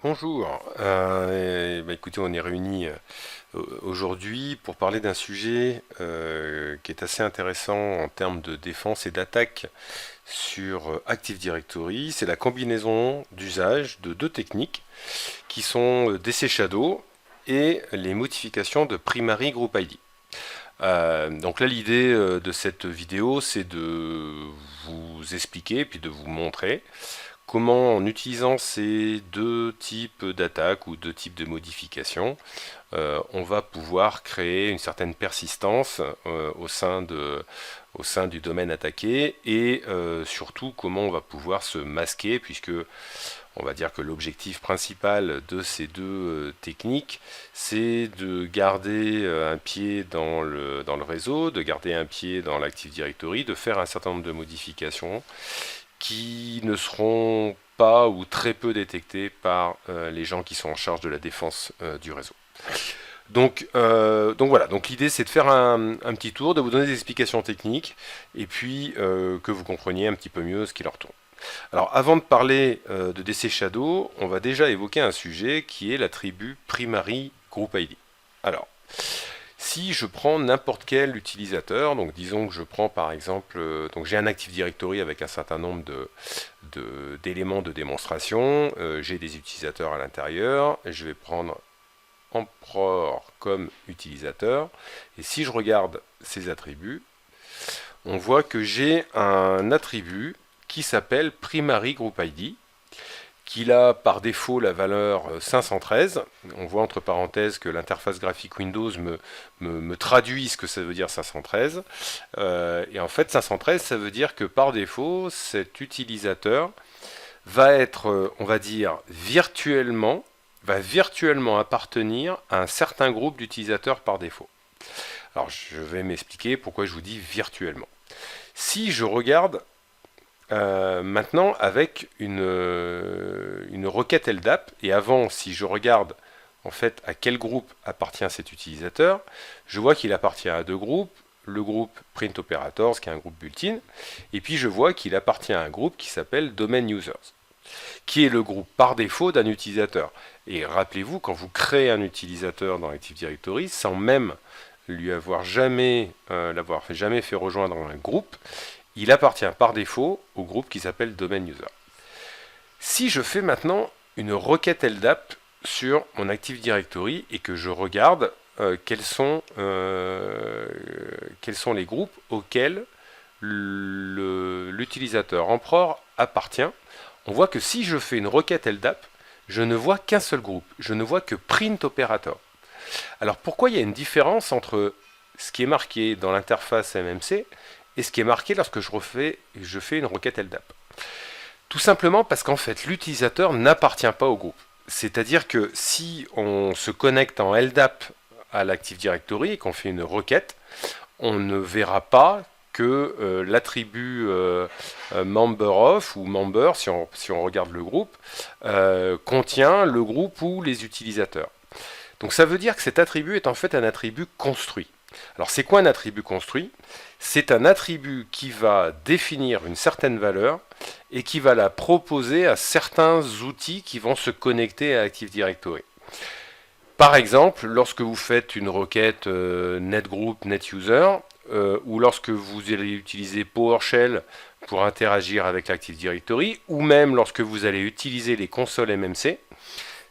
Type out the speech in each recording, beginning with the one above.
Bonjour. Écoutez, on est réunis aujourd'hui pour parler d'un sujet qui est assez intéressant en termes de défense et d'attaque sur Active Directory. C'est la combinaison d'usage de deux techniques qui sont DC Shadow et les modifications de Primary Group ID. Donc là, l'idée de cette vidéo, c'est de vous expliquer puis de vous montrer comment, en utilisant ces deux types d'attaques ou deux types de modifications, on va pouvoir créer une certaine persistance au sein du domaine attaqué et surtout comment on va pouvoir se masquer puisque on va dire que l'objectif principal de ces deux techniques, c'est de garder un pied dans le réseau, de garder un pied dans l'Active Directory, de faire un certain nombre de modifications qui ne seront pas ou très peu détectés par les gens qui sont en charge de la défense du réseau. Donc voilà, donc l'idée c'est de faire un petit tour, de vous donner des explications techniques et puis que vous compreniez un petit peu mieux ce qui leur tourne. Alors avant de parler de DC Shadow, on va déjà évoquer un sujet qui est l'attribut Primary Group ID. Alors, si je prends n'importe quel utilisateur, donc disons que je prends par exemple, donc j'ai un Active Directory avec un certain nombre d'éléments de démonstration, j'ai des utilisateurs à l'intérieur, je vais prendre Emperor comme utilisateur, et si je regarde ces attributs, on voit que j'ai un attribut qui s'appelle Primary Group ID, qu'il a par défaut la valeur 513. On voit entre parenthèses que l'interface graphique Windows me traduit ce que ça veut dire 513. Et en fait, 513, ça veut dire que par défaut, cet utilisateur va être, on va dire, va virtuellement appartenir à un certain groupe d'utilisateurs par défaut. Alors, je vais m'expliquer pourquoi je vous dis virtuellement. Si je regarde maintenant avec une requête LDAP, et avant, si je regarde en fait à quel groupe appartient cet utilisateur, je vois qu'il appartient à deux groupes, le groupe Print Operators qui est un groupe built-in, et puis je vois qu'il appartient à un groupe qui s'appelle Domain Users, qui est le groupe par défaut d'un utilisateur. Et rappelez-vous, quand vous créez un utilisateur dans Active Directory, sans même lui avoir l'avoir jamais fait rejoindre un groupe, il appartient par défaut au groupe qui s'appelle Domain User. Si je fais maintenant une requête LDAP sur mon Active Directory et que je regarde quels sont les groupes auxquels l'utilisateur Emperor appartient, on voit que si je fais une requête LDAP, je ne vois qu'un seul groupe, je ne vois que Print Operator. Alors pourquoi il y a une différence entre ce qui est marqué dans l'interface MMC et ce qui est marqué lorsque je fais une requête LDAP? Tout simplement parce qu'en fait, l'utilisateur n'appartient pas au groupe. C'est-à-dire que si on se connecte en LDAP à l'Active Directory et qu'on fait une requête, on ne verra pas que l'attribut member of ou member, si on regarde le groupe, contient le groupe ou les utilisateurs. Donc ça veut dire que cet attribut est en fait un attribut construit. Alors c'est quoi un attribut construit? C'est un attribut qui va définir une certaine valeur et qui va la proposer à certains outils qui vont se connecter à Active Directory. Par exemple, lorsque vous faites une requête netgroup, netuser, ou lorsque vous allez utiliser PowerShell pour interagir avec l'Active Directory, ou même lorsque vous allez utiliser les consoles MMC,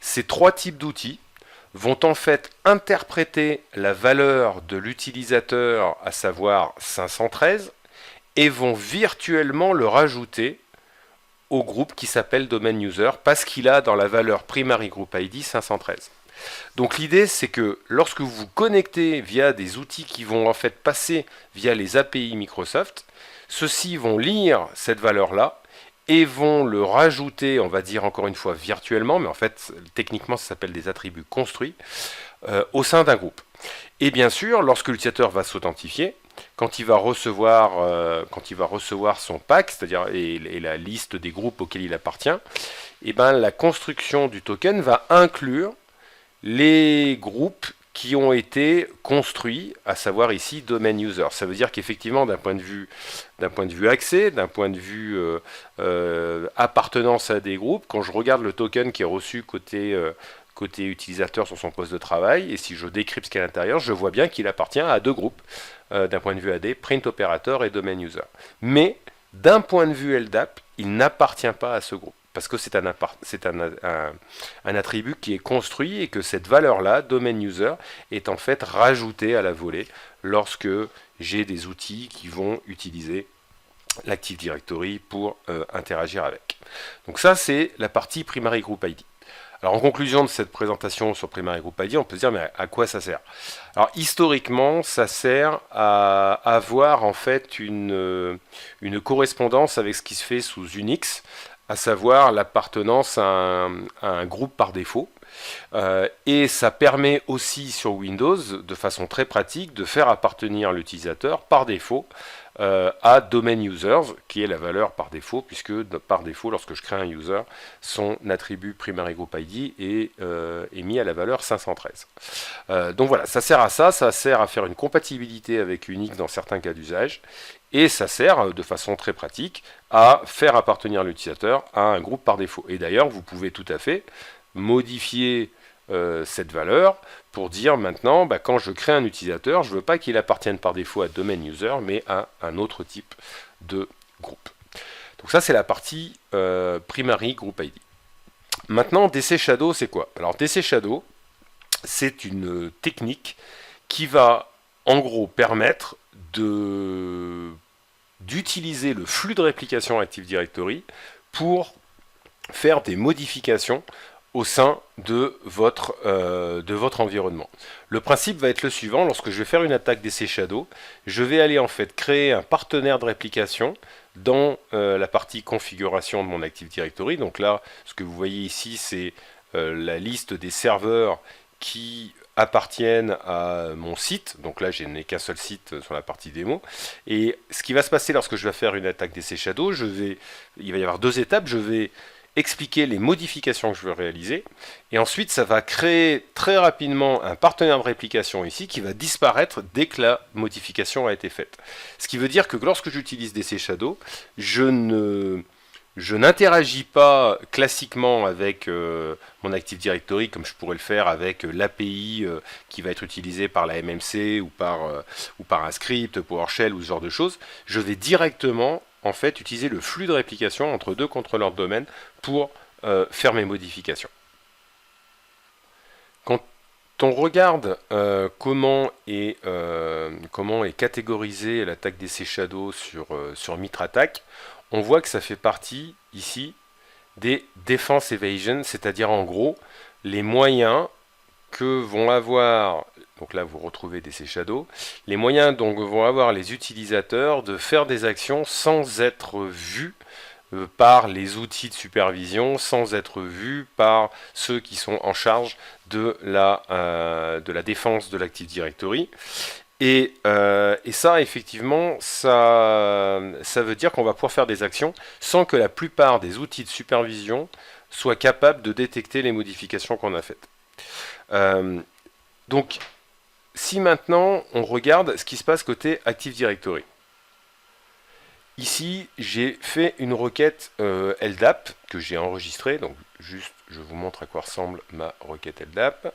ces trois types d'outils vont en fait interpréter la valeur de l'utilisateur, à savoir 513, et vont virtuellement le rajouter au groupe qui s'appelle Domain User, parce qu'il a dans la valeur Primary Group ID 513. Donc l'idée c'est que lorsque vous vous connectez via des outils qui vont en fait passer via les API Microsoft, ceux-ci vont lire cette valeur-là et vont le rajouter, on va dire encore une fois virtuellement, mais en fait techniquement ça s'appelle des attributs construits, au sein d'un groupe. Et bien sûr, lorsque l'utilisateur va s'authentifier, quand il va recevoir son pack, c'est-à-dire et la liste des groupes auxquels il appartient, et ben la construction du token va inclure les groupes qui ont été construits, à savoir ici domain user. Ça veut dire qu'effectivement, d'un point de vue accès, d'un point de vue appartenance à des groupes, quand je regarde le token qui est reçu côté utilisateur sur son poste de travail, et si je décrypte ce qu'il y a à l'intérieur, je vois bien qu'il appartient à deux groupes, d'un point de vue AD, print operator et domain user. Mais d'un point de vue LDAP, il n'appartient pas à ce groupe, parce que c'est un attribut qui est construit et que cette valeur-là, domain user, est en fait rajoutée à la volée lorsque j'ai des outils qui vont utiliser l'Active Directory pour interagir avec. Donc ça, c'est la partie Primary Group ID. Alors en conclusion de cette présentation sur Primary Group ID, on peut se dire mais à quoi ça sert? Alors historiquement, ça sert à avoir en fait une correspondance avec ce qui se fait sous Unix, à savoir l'appartenance à un groupe par défaut. Et ça permet aussi sur Windows, de façon très pratique, de faire appartenir l'utilisateur par défaut à domain users, qui est la valeur par défaut, puisque par défaut, lorsque je crée un user, son attribut primary group ID est mis à la valeur 513. Donc voilà, ça sert à ça sert à faire une compatibilité avec Unix dans certains cas d'usage, et ça sert de façon très pratique à faire appartenir l'utilisateur à un groupe par défaut. Et d'ailleurs, vous pouvez tout à fait modifier cette valeur pour dire maintenant, quand je crée un utilisateur, je ne veux pas qu'il appartienne par défaut à domain user, mais à un autre type de groupe. Donc ça, c'est la partie primary group ID. Maintenant, DC Shadow, c'est quoi? Alors DC Shadow, c'est une technique qui va en gros permettre d'utiliser le flux de réplication Active Directory pour faire des modifications au sein de votre environnement. Le principe va être le suivant: lorsque je vais faire une attaque DC Shadow, je vais aller en fait créer un partenaire de réplication dans la partie configuration de mon Active Directory. Donc là, ce que vous voyez ici, c'est la liste des serveurs qui appartiennent à mon site. Donc là, je n'ai qu'un seul site sur la partie démo. Et ce qui va se passer lorsque je vais faire une attaque DC Shadow, il va y avoir deux étapes. Je vais expliquer les modifications que je veux réaliser, et ensuite ça va créer très rapidement un partenaire de réplication ici qui va disparaître dès que la modification a été faite. Ce qui veut dire que lorsque j'utilise DC Shadow, je n'interagis pas classiquement avec mon Active Directory comme je pourrais le faire avec l'API qui va être utilisée par la MMC ou par un script, PowerShell ou ce genre de choses. Je vais directement en fait utiliser le flux de réplication entre deux contrôleurs de domaine pour faire mes modifications. Quand on regarde comment est catégorisée l'attaque DC Shadow sur MitraTac, on voit que ça fait partie ici des Defense Evasion, c'est-à-dire en gros les moyens que vont avoir, donc là vous retrouvez DC Shadow, les moyens dont vont avoir les utilisateurs de faire des actions sans être vus par les outils de supervision, sans être vus par ceux qui sont en charge de la défense de l'Active Directory. Et ça, effectivement, ça veut dire qu'on va pouvoir faire des actions sans que la plupart des outils de supervision soient capables de détecter les modifications qu'on a faites. Donc, si maintenant on regarde ce qui se passe côté Active Directory. Ici, j'ai fait une requête LDAP que j'ai enregistrée. Donc, juste, je vous montre à quoi ressemble ma requête LDAP.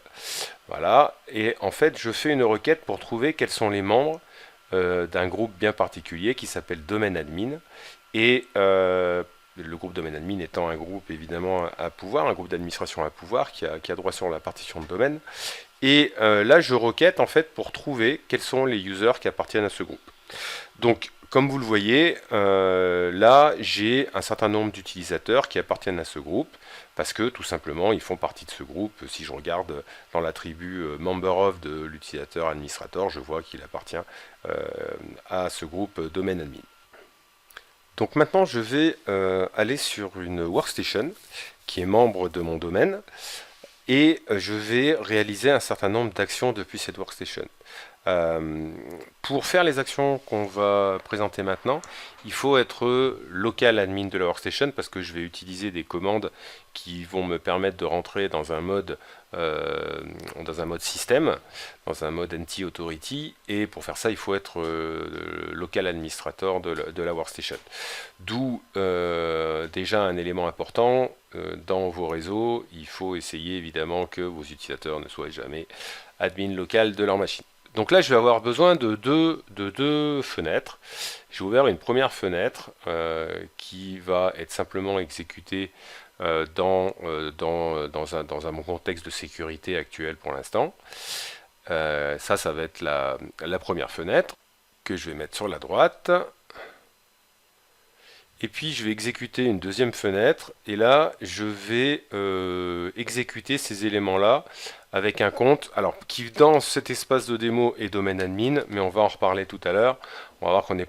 Voilà. Et en fait, je fais une requête pour trouver quels sont les membres d'un groupe bien particulier qui s'appelle Domain Admin. Et le groupe Domain Admin étant un groupe évidemment à pouvoir, un groupe d'administration à pouvoir qui a droit sur la partition de domaine. Et là, je requête en fait pour trouver quels sont les users qui appartiennent à ce groupe. Donc, comme vous le voyez, là, j'ai un certain nombre d'utilisateurs qui appartiennent à ce groupe, parce que tout simplement, ils font partie de ce groupe. Si je regarde dans l'attribut member of de l'utilisateur administrateur, je vois qu'il appartient à ce groupe domain admin. Donc maintenant, je vais aller sur une workstation qui est membre de mon domaine. et je vais réaliser un certain nombre d'actions depuis cette workstation. Pour faire les actions qu'on va présenter maintenant, il faut être local admin de la workstation parce que je vais utiliser des commandes qui vont me permettre de rentrer dans un mode système, dans un mode NT Authority, et pour faire ça il faut être local administrator de la workstation. D'où déjà un élément important, dans vos réseaux, il faut essayer évidemment que vos utilisateurs ne soient jamais admin local de leur machine. Donc là, je vais avoir besoin de deux fenêtres. J'ai ouvert une première fenêtre qui va être simplement exécutée dans mon contexte de sécurité actuel pour l'instant. Ça va être la première fenêtre que je vais mettre sur la droite. Et puis je vais exécuter une deuxième fenêtre et là je vais exécuter ces éléments-là avec un compte, alors qui dans cet espace de démo est domaine admin, mais on va en reparler tout à l'heure. On va voir qu'on n'est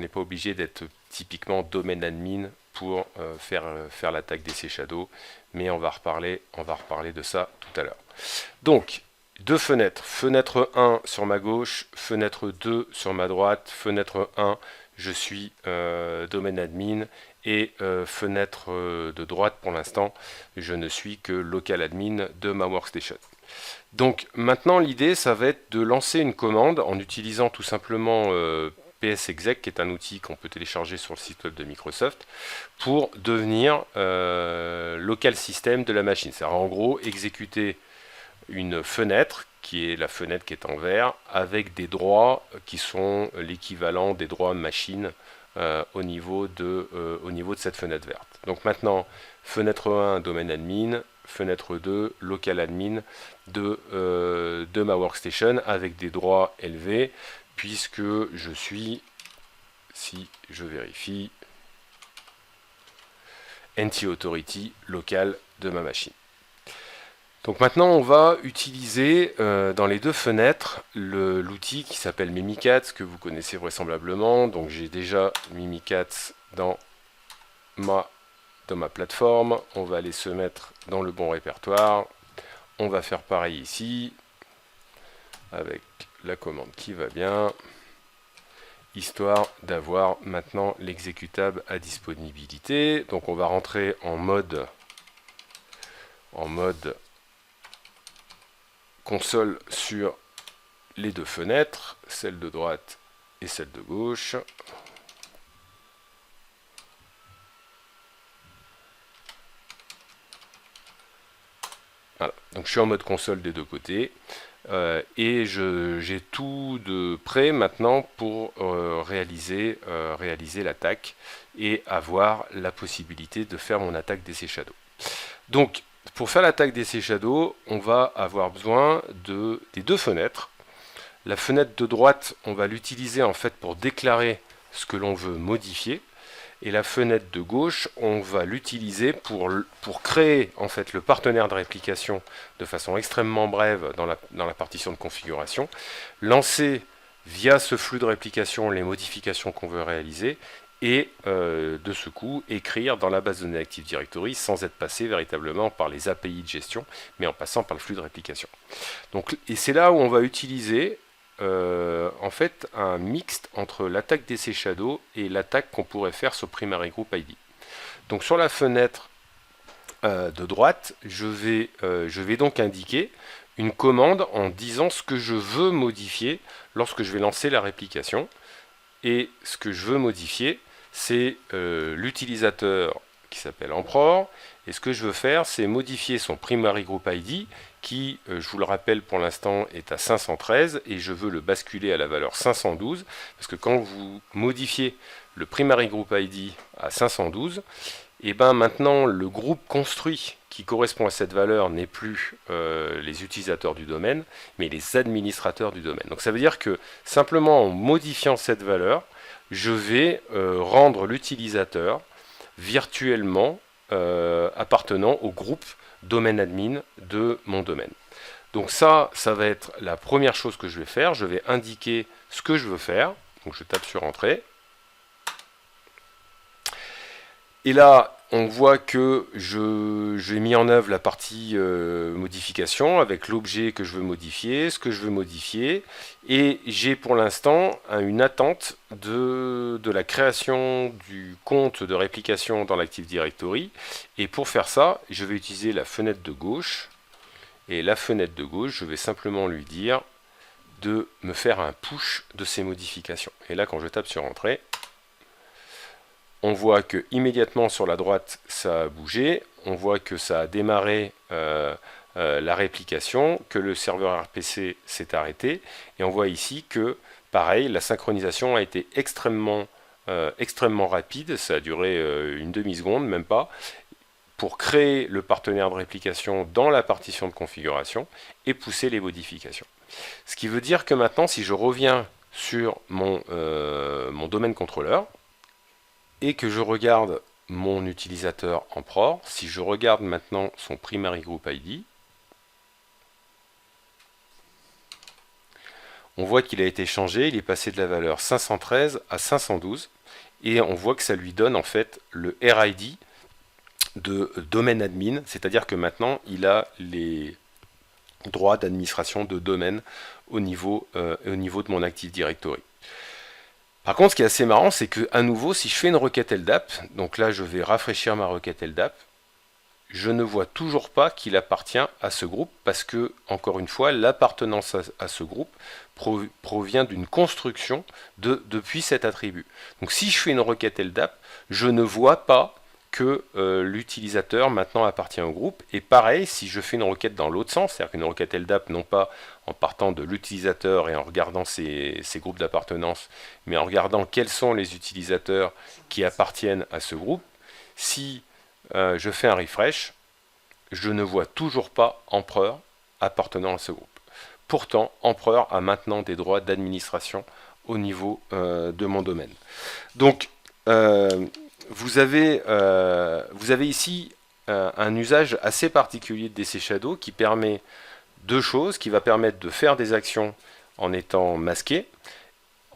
pas obligé d'être typiquement domaine admin pour faire l'attaque DC Shadow, mais on va reparler de ça tout à l'heure. Donc deux fenêtres, fenêtre 1 sur ma gauche, fenêtre 2 sur ma droite, fenêtre 1 je suis domaine admin et fenêtre de droite pour l'instant je ne suis que local admin de ma workstation. Donc maintenant l'idée ça va être de lancer une commande en utilisant tout simplement psexec qui est un outil qu'on peut télécharger sur le site web de Microsoft pour devenir local system de la machine. C'est-à-dire en gros exécuter une fenêtre qui est la fenêtre qui est en vert, avec des droits qui sont l'équivalent des droits machine au niveau de cette fenêtre verte. Donc maintenant, fenêtre 1, domaine admin, fenêtre 2, local admin de ma workstation, avec des droits élevés, puisque je suis, si je vérifie, NT Authority local de ma machine. Donc maintenant on va utiliser dans les deux fenêtres l'outil qui s'appelle Mimikatz que vous connaissez vraisemblablement. Donc j'ai déjà Mimikatz dans ma plateforme. On va aller se mettre dans le bon répertoire. On va faire pareil ici avec la commande qui va bien, histoire d'avoir maintenant l'exécutable à disponibilité. Donc on va rentrer en mode console sur les deux fenêtres, celle de droite et celle de gauche. Voilà, donc je suis en mode console des deux côtés et j'ai tout de prêt maintenant pour réaliser l'attaque et avoir la possibilité de faire mon attaque DC Shadow. Donc pour faire l'attaque DC Shadow, on va avoir besoin des deux fenêtres. La fenêtre de droite, on va l'utiliser en fait pour déclarer ce que l'on veut modifier. Et la fenêtre de gauche, on va l'utiliser pour créer en fait le partenaire de réplication de façon extrêmement brève dans la partition de configuration, lancer via ce flux de réplication les modifications qu'on veut réaliser et de ce coup écrire dans la base de données Active Directory sans être passé véritablement par les API de gestion, mais en passant par le flux de réplication. Donc, et c'est là où on va utiliser en fait un mixte entre l'attaque DC Shadow et l'attaque qu'on pourrait faire sur Primary Group ID. Donc sur la fenêtre de droite, je vais donc indiquer une commande en disant ce que je veux modifier lorsque je vais lancer la réplication. Et ce que je veux modifier, c'est l'utilisateur qui s'appelle Emperor. Et ce que je veux faire, c'est modifier son Primary Group ID, qui, je vous le rappelle pour l'instant, est à 513, et je veux le basculer à la valeur 512, parce que quand vous modifiez le Primary Group ID à 512, et ben maintenant le groupe construit qui correspond à cette valeur n'est plus les utilisateurs du domaine, mais les administrateurs du domaine. Donc ça veut dire que simplement en modifiant cette valeur, je vais rendre l'utilisateur virtuellement appartenant au groupe domaine admin de mon domaine. Donc ça va être la première chose que je vais faire. Je vais indiquer ce que je veux faire. Donc je tape sur Entrée. Et là, on voit que j'ai mis en œuvre la partie modification avec l'objet que je veux modifier, ce que je veux modifier, et j'ai pour l'instant une attente de la création du compte de réplication dans l'Active Directory. Et pour faire ça, je vais utiliser la fenêtre de gauche. Et la fenêtre de gauche, je vais simplement lui dire de me faire un push de ces modifications. Et là, quand je tape sur Entrée, on voit que immédiatement sur la droite, ça a bougé. On voit que ça a démarré la réplication, que le serveur RPC s'est arrêté. Et on voit ici que, pareil, la synchronisation a été extrêmement rapide. Ça a duré une demi-seconde, même pas, pour créer le partenaire de réplication dans la partition de configuration et pousser les modifications. Ce qui veut dire que maintenant, si je reviens sur mon domaine contrôleur et que je regarde mon utilisateur en PROR, si je regarde maintenant son primary group ID, on voit qu'il a été changé, il est passé de la valeur 513 à 512, et on voit que ça lui donne en fait le RID de domaine admin, c'est-à-dire que maintenant il a les droits d'administration de domaine au niveau de mon Active Directory. Par contre, ce qui est assez marrant, c'est que à nouveau, si je fais une requête LDAP, donc là je vais rafraîchir ma requête LDAP, je ne vois toujours pas qu'il appartient à ce groupe parce que, encore une fois, l'appartenance à ce groupe provient d'une construction depuis cet attribut. Donc si je fais une requête LDAP, je ne vois pas que l'utilisateur maintenant appartient au groupe. Et pareil, si je fais une requête dans l'autre sens, c'est-à-dire qu'une requête LDAP, non pas en partant de l'utilisateur et en regardant ses groupes d'appartenance, mais en regardant quels sont les utilisateurs qui appartiennent à ce groupe, si je fais un refresh, je ne vois toujours pas Empereur appartenant à ce groupe. Pourtant, Empereur a maintenant des droits d'administration au niveau de mon domaine. Donc, vous avez ici un usage assez particulier de DC Shadow qui permet deux choses, qui va permettre de faire des actions en étant masqué,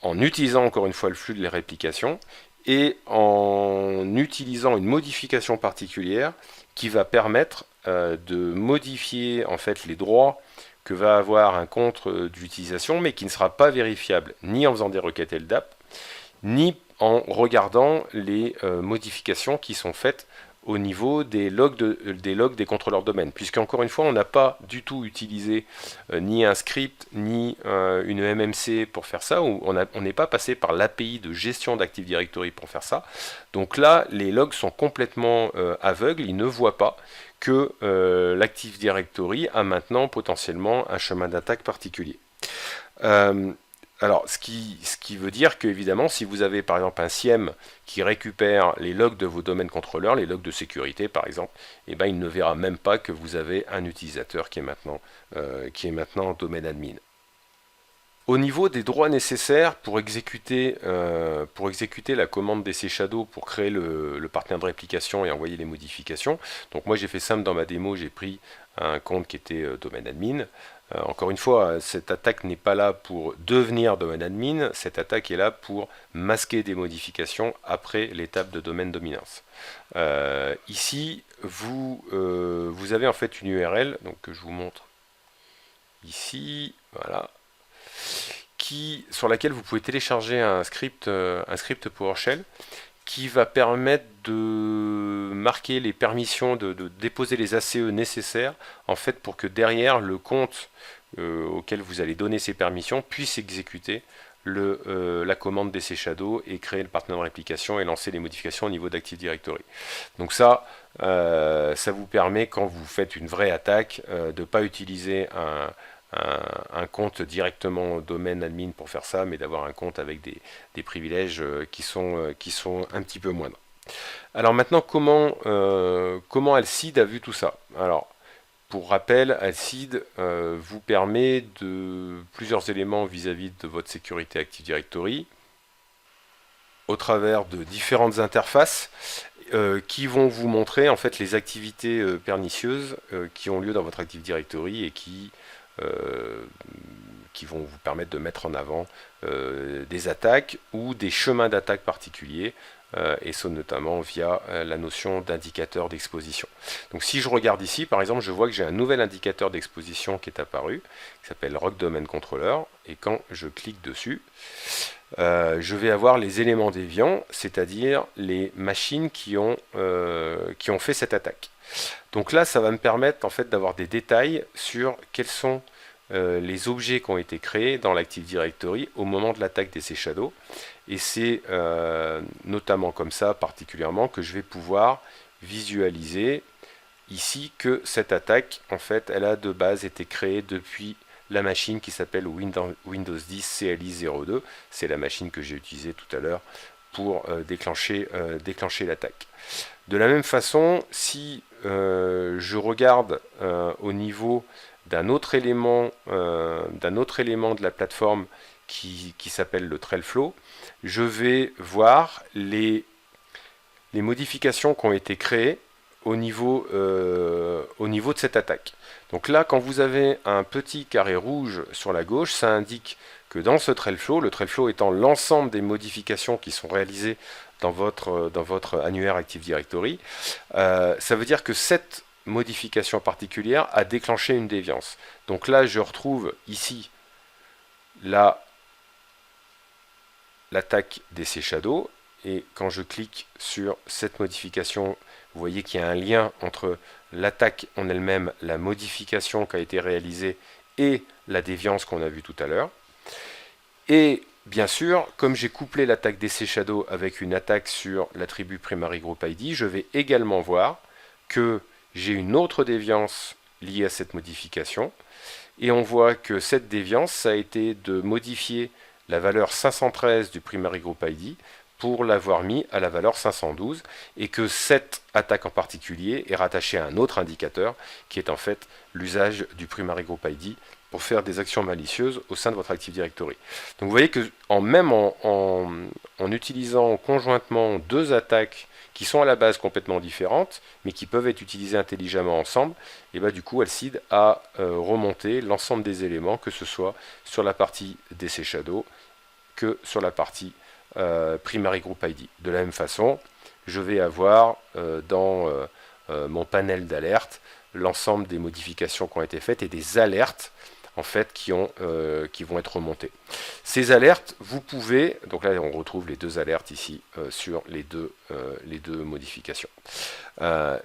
en utilisant encore une fois le flux de la réplication, et en utilisant une modification particulière qui va permettre de modifier en fait les droits que va avoir un compte d'utilisation, mais qui ne sera pas vérifiable ni en faisant des requêtes LDAP, ni en regardant les modifications qui sont faites au niveau des logs des contrôleurs domaine, puisqu'encore une fois, on n'a pas du tout utilisé ni un script, ni une MMC pour faire ça, ou on n'est pas passé par l'API de gestion d'Active Directory pour faire ça. Donc là, les logs sont complètement aveugles, ils ne voient pas que l'Active Directory a maintenant potentiellement un chemin d'attaque particulier. Alors, ce qui veut dire qu'évidemment, si vous avez par exemple un SIEM qui récupère les logs de vos domaines contrôleurs, les logs de sécurité par exemple, eh ben, il ne verra même pas que vous avez un utilisateur qui est maintenant domaine admin. Au niveau des droits nécessaires pour exécuter la commande DC Shadow pour créer le partenaire de réplication et envoyer les modifications, donc moi j'ai fait simple dans ma démo, j'ai pris un compte qui était domaine admin. Encore une fois, cette attaque n'est pas là pour devenir domaine admin, cette attaque est là pour masquer des modifications après l'étape de domaine dominance. Ici, vous avez en fait une URL, donc que je vous montre ici, voilà, sur laquelle vous pouvez télécharger un script PowerShell qui va permettre de marquer les permissions, de déposer les ACE nécessaires en fait pour que derrière le compte auquel vous allez donner ces permissions puisse exécuter la commande DC Shadow et créer le partenaire de réplication et lancer les modifications au niveau d'Active Directory. Donc ça vous permet quand vous faites une vraie attaque de ne pas utiliser un compte directement domaine admin pour faire ça, mais d'avoir un compte avec des privilèges qui sont un petit peu moindres. Alors maintenant, comment Alcide a vu tout ça? Alors, pour rappel, Alcide vous permet de plusieurs éléments vis-à-vis de votre sécurité Active Directory au travers de différentes interfaces qui vont vous montrer en fait les activités pernicieuses qui ont lieu dans votre Active Directory et qui vont vous permettre de mettre en avant des attaques ou des chemins d'attaque particuliers et ça notamment via la notion d'indicateur d'exposition. Donc si je regarde ici, par exemple, je vois que j'ai un nouvel indicateur d'exposition qui est apparu, qui s'appelle Rock Domain Controller, et quand je clique dessus, je vais avoir les éléments déviants, c'est-à-dire les machines qui ont fait cette attaque. Donc là, ça va me permettre en fait d'avoir des détails sur quels sont les objets qui ont été créés dans l'Active Directory au moment de l'attaque DC Shadow. Et c'est notamment comme ça, particulièrement, que je vais pouvoir visualiser ici que cette attaque, en fait, elle a de base été créée depuis la machine qui s'appelle Windows 10 CLI02. C'est la machine que j'ai utilisée tout à l'heure pour déclencher l'attaque. De la même façon, si je regarde au niveau d'un autre élément de la plateforme qui s'appelle le TrailFlow, je vais voir les modifications qui ont été créées au niveau de cette attaque. Donc là, quand vous avez un petit carré rouge sur la gauche, ça indique que dans ce TrailFlow, le TrailFlow étant l'ensemble des modifications qui sont réalisées dans votre annuaire Active Directory, ça veut dire que cette modification particulière a déclenché une déviance. Donc là, je retrouve ici l'attaque DC Shadow, et quand je clique sur cette modification, vous voyez qu'il y a un lien entre l'attaque en elle-même, la modification qui a été réalisée et la déviance qu'on a vue tout à l'heure. Et bien sûr, comme j'ai couplé l'attaque DC Shadow avec une attaque sur l'attribut Primary Group ID, je vais également voir que j'ai une autre déviance liée à cette modification. Et on voit que cette déviance, ça a été de modifier la valeur 513 du Primary Group ID pour l'avoir mis à la valeur 512, et que cette attaque en particulier est rattachée à un autre indicateur qui est en fait l'usage du Primary Group ID pour faire des actions malicieuses au sein de votre Active Directory. Donc vous voyez que en utilisant conjointement deux attaques qui sont à la base complètement différentes, mais qui peuvent être utilisées intelligemment ensemble, et du coup Alcide a remonté l'ensemble des éléments, que ce soit sur la partie DC Shadow que sur la partie Primary Group ID. De la même façon, je vais avoir dans mon panel d'alerte l'ensemble des modifications qui ont été faites et des alertes en fait qui vont être remontées. Ces alertes, vous pouvez, donc là on retrouve les deux alertes ici sur les deux modifications.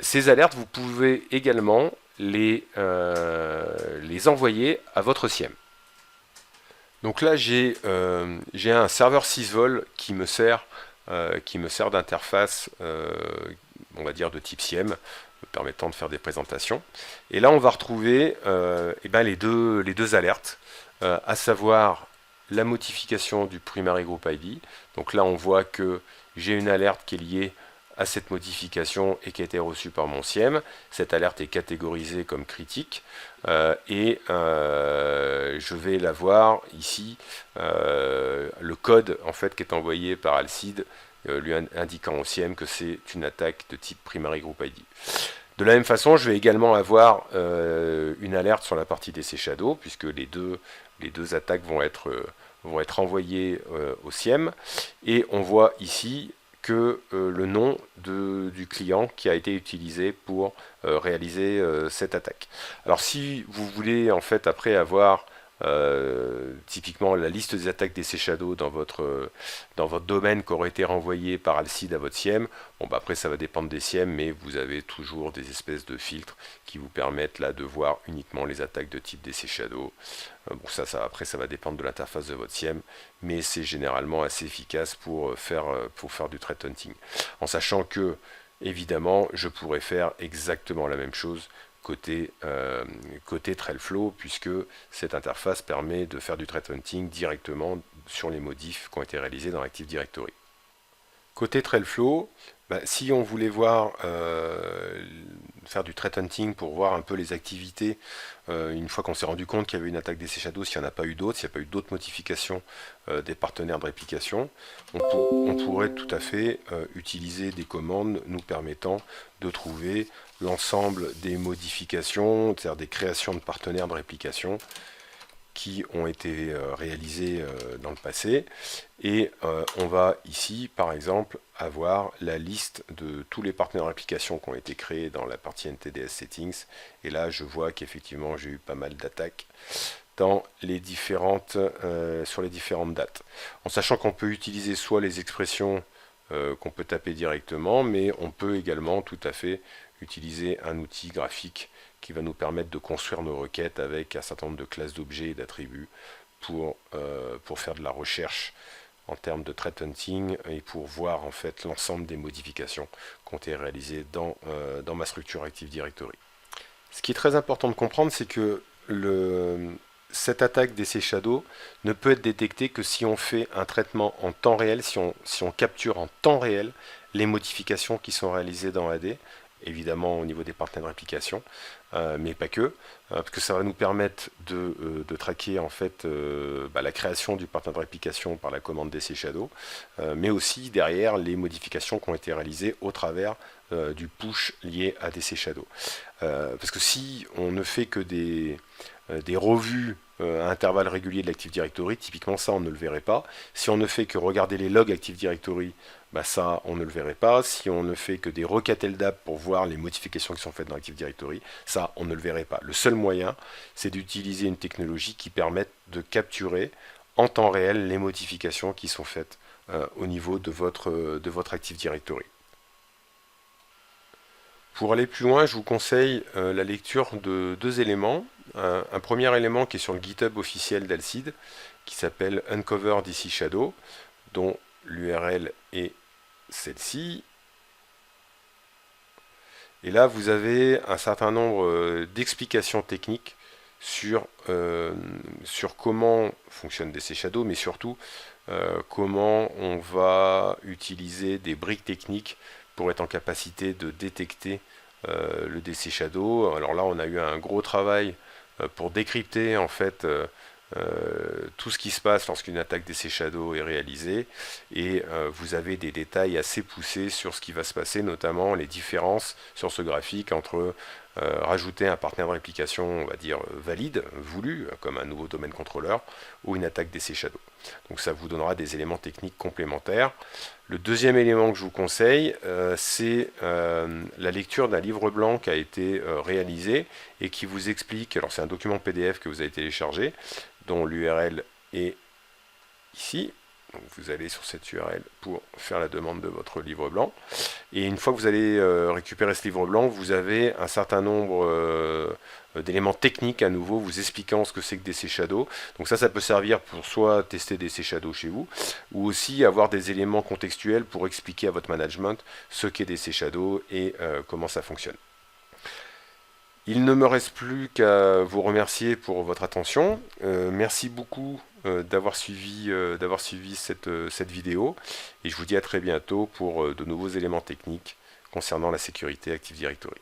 Ces alertes, vous pouvez également les envoyer à votre SIEM. Donc là j'ai un serveur 6 vol qui me sert d'interface, on va dire de type SIEM, me permettant de faire des présentations. Et là on va retrouver les deux alertes, à savoir la modification du Primary Group ID. Donc là on voit que j'ai une alerte qui est liée à cette modification et qui a été reçue par mon SIEM. Cette alerte est catégorisée comme critique et je vais la voir ici, le code en fait qui est envoyé par Alcide lui indiquant au SIEM que c'est une attaque de type Primary Group ID. De la même façon, je vais également avoir une alerte sur la partie DC Shadow, puisque les deux attaques vont être envoyées au SIEM, et on voit ici que le nom du client qui a été utilisé pour réaliser cette attaque. Alors si vous voulez en fait après avoir typiquement la liste des attaques DC Shadow dans votre domaine qui aurait été renvoyé par Alcide à votre SIEM, bon après ça va dépendre des SIEM, mais vous avez toujours des espèces de filtres qui vous permettent là de voir uniquement les attaques de type DC Shadow. Bon ça après ça va dépendre de l'interface de votre SIEM, mais c'est généralement assez efficace pour faire du threat hunting, en sachant que évidemment je pourrais faire exactement la même chose côté TrailFlow, puisque cette interface permet de faire du threat hunting directement sur les modifs qui ont été réalisés dans l'Active Directory. Côté TrailFlow, si on voulait faire du threat hunting pour voir un peu les activités, une fois qu'on s'est rendu compte qu'il y avait une attaque DC Shadow, s'il n'y en a pas eu d'autres, s'il n'y a pas eu d'autres modifications des partenaires de réplication, on pourrait tout à fait utiliser des commandes nous permettant de trouver l'ensemble des modifications, c'est-à-dire des créations de partenaires de réplication qui ont été réalisés dans le passé. Et on va ici, par exemple, avoir la liste de tous les partenaires applications qui ont été créés dans la partie NTDS Settings. Et là, je vois qu'effectivement, j'ai eu pas mal d'attaques dans les sur les différentes dates. En sachant qu'on peut utiliser soit les expressions qu'on peut taper directement, mais on peut également tout à fait utiliser un outil graphique qui va nous permettre de construire nos requêtes avec un certain nombre de classes d'objets et d'attributs pour faire de la recherche en termes de threat hunting et pour voir en fait l'ensemble des modifications qui ont été réalisées dans ma structure Active Directory. Ce qui est très important de comprendre, c'est que cette attaque DC Shadow ne peut être détectée que si on fait un traitement en temps réel, si on capture en temps réel les modifications qui sont réalisées dans AD, évidemment au niveau des partenaires d'application, mais pas que, parce que ça va nous permettre de traquer en fait la création du partenaire d'application par la commande DC Shadow, mais aussi derrière les modifications qui ont été réalisées au travers du push lié à DC Shadow. Parce que si on ne fait que des revues à intervalles réguliers de l'Active Directory, typiquement ça on ne le verrait pas. Si on ne fait que regarder les logs Active Directory, ça on ne le verrait pas. Si on ne fait que des requêtes LDAP pour voir les modifications qui sont faites dans Active Directory, ça on ne le verrait pas. Le seul moyen, c'est d'utiliser une technologie qui permette de capturer en temps réel les modifications qui sont faites au niveau de votre Active Directory. Pour aller plus loin, je vous conseille la lecture de deux éléments. Un premier élément qui est sur le GitHub officiel d'Alcide, qui s'appelle Uncover DC Shadow, dont l'URL est celle-ci. Et là, vous avez un certain nombre d'explications techniques sur comment fonctionne DC Shadow, mais surtout comment on va utiliser des briques techniques pour être en capacité de détecter le DC Shadow. Alors là, on a eu un gros travail pour décrypter en fait tout ce qui se passe lorsqu'une attaque DC Shadow est réalisée, et vous avez des détails assez poussés sur ce qui va se passer, notamment les différences sur ce graphique entre rajouter un partenaire de réplication, on va dire valide, voulu, comme un nouveau domaine contrôleur, ou une attaque DC Shadow. Donc ça vous donnera des éléments techniques complémentaires. Le deuxième élément que je vous conseille, c'est la lecture d'un livre blanc qui a été réalisé et qui vous explique, alors c'est un document PDF que vous avez téléchargé, dont l'URL est ici. Donc vous allez sur cette URL pour faire la demande de votre livre blanc. Et une fois que vous allez récupérer ce livre blanc, vous avez un certain nombre d'éléments techniques à nouveau vous expliquant ce que c'est que DC Shadow. Donc ça peut servir pour soit tester DC Shadow chez vous, ou aussi avoir des éléments contextuels pour expliquer à votre management ce qu'est DC Shadow et comment ça fonctionne. Il ne me reste plus qu'à vous remercier pour votre attention. Merci beaucoup d'avoir suivi cette vidéo, et je vous dis à très bientôt pour de nouveaux éléments techniques concernant la sécurité Active Directory.